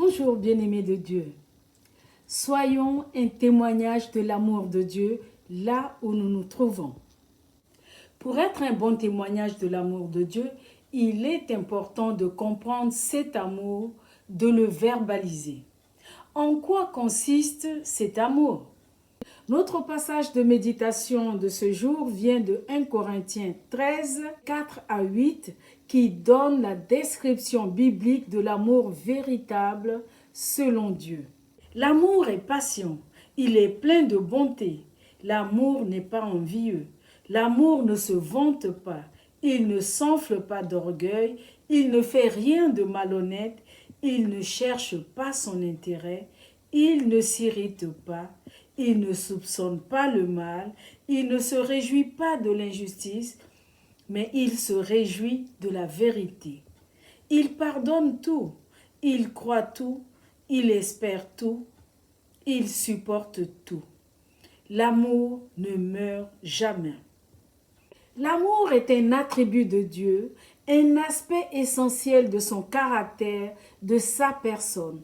Bonjour bien-aimés de Dieu. Soyons un témoignage de l'amour de Dieu là où nous nous trouvons. Pour être un bon témoignage de l'amour de Dieu, il est important de comprendre cet amour, de le verbaliser. En quoi consiste cet amour? Notre passage de méditation de ce jour vient de 1 Corinthiens 13, 4 à 8, qui donne la description biblique de l'amour véritable selon Dieu. L'amour est patient, il est plein de bonté. L'amour n'est pas envieux. L'amour ne se vante pas, il ne s'enfle pas d'orgueil, il ne fait rien de malhonnête, il ne cherche pas son intérêt, il ne s'irrite pas, il ne soupçonne pas le mal, il ne se réjouit pas de l'injustice, mais il se réjouit de la vérité. Il pardonne tout, il croit tout, il espère tout, il supporte tout. L'amour ne meurt jamais. L'amour est un attribut de Dieu, un aspect essentiel de son caractère, de sa personne.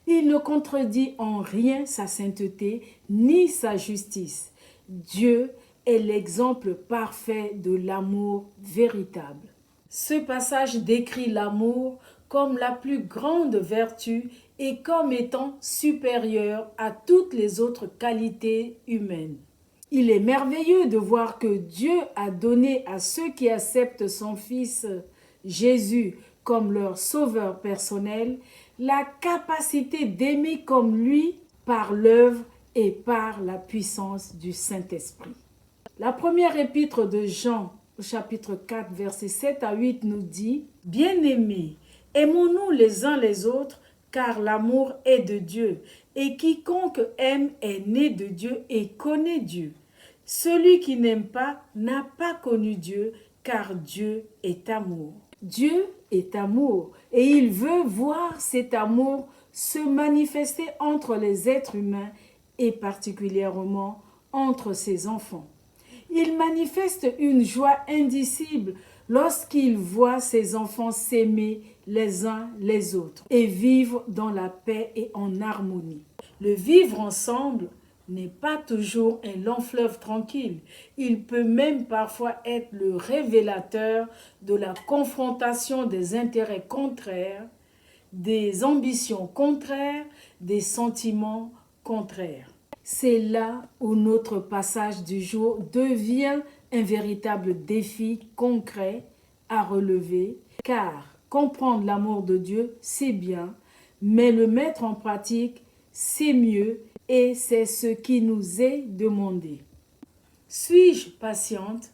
Il ne contredit en rien sa sainteté ni sa justice. Dieu est l'exemple parfait de l'amour véritable. Ce passage décrit l'amour comme la plus grande vertu et comme étant supérieur à toutes les autres qualités humaines. Il est merveilleux de voir que Dieu a donné à ceux qui acceptent son Fils Jésus comme leur sauveur personnel la capacité d'aimer comme lui par l'œuvre et par la puissance du Saint-Esprit. La première épître de Jean, au chapitre 4, versets 7 à 8, nous dit « Bien-aimés, aimons-nous les uns les autres, car l'amour est de Dieu, et quiconque aime est né de Dieu et connaît Dieu. Celui qui n'aime pas n'a pas connu Dieu, car Dieu est amour. » Dieu est amour, et il veut voir cet amour se manifester entre les êtres humains et particulièrement entre ses enfants. Il manifeste une joie indicible lorsqu'il voit ses enfants s'aimer les uns les autres et vivre dans la paix et en harmonie. Le vivre ensemble n'est pas toujours un long fleuve tranquille. Il peut même parfois être le révélateur de la confrontation des intérêts contraires, des ambitions contraires, des sentiments contraires. C'est là où notre passage du jour devient un véritable défi concret à relever, car comprendre l'amour de Dieu, c'est bien, mais le mettre en pratique, c'est mieux et c'est ce qui nous est demandé. Suis-je patiente,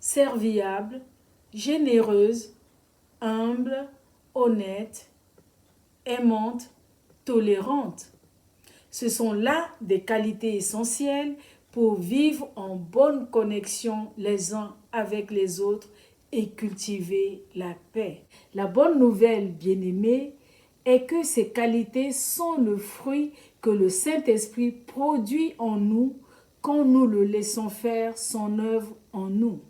serviable, généreuse, humble, honnête, aimante, tolérante? Ce sont là des qualités essentielles pour vivre en bonne connexion les uns avec les autres et cultiver la paix. La bonne nouvelle, bien-aimés, est que ces qualités sont le fruit que le Saint-Esprit produit en nous quand nous le laissons faire son œuvre en nous.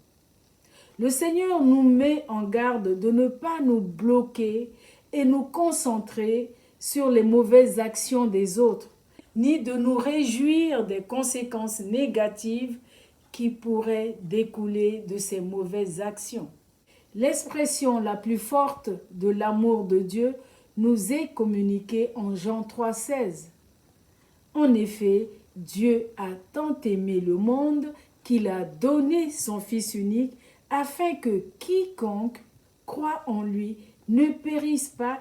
Le Seigneur nous met en garde de ne pas nous bloquer et nous concentrer sur les mauvaises actions des autres, ni de nous réjouir des conséquences négatives qui pourraient découler de ces mauvaises actions. L'expression la plus forte de l'amour de Dieu nous est communiquée en Jean 3,16. En effet, Dieu a tant aimé le monde qu'il a donné son Fils unique afin que quiconque croit en lui ne périsse pas,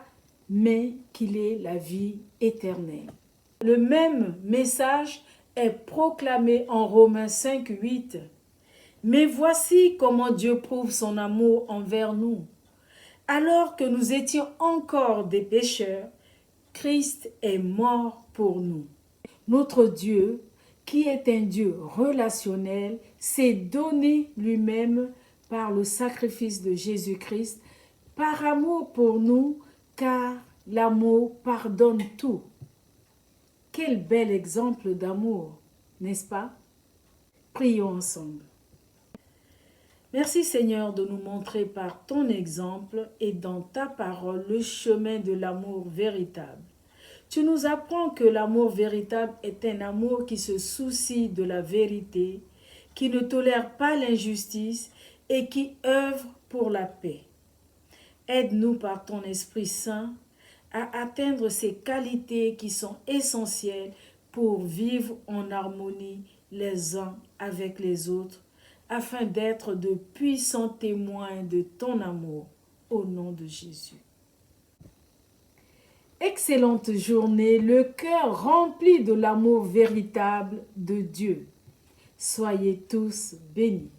mais qu'il ait la vie éternelle. Le même message est proclamé en Romains 5,8. Mais voici comment Dieu prouve son amour envers nous. Alors que nous étions encore des pécheurs, Christ est mort pour nous. Notre Dieu, qui est un Dieu relationnel, s'est donné lui-même par le sacrifice de Jésus-Christ, par amour pour nous, car l'amour pardonne tout. Quel bel exemple d'amour, n'est-ce pas? Prions ensemble. Merci Seigneur de nous montrer par ton exemple et dans ta parole le chemin de l'amour véritable. Tu nous apprends que l'amour véritable est un amour qui se soucie de la vérité, qui ne tolère pas l'injustice et qui œuvre pour la paix. Aide-nous par ton Esprit Saint à atteindre ces qualités qui sont essentielles pour vivre en harmonie les uns avec les autres, afin d'être de puissants témoins de ton amour. Au nom de Jésus. Excellente journée, le cœur rempli de l'amour véritable de Dieu. Soyez tous bénis.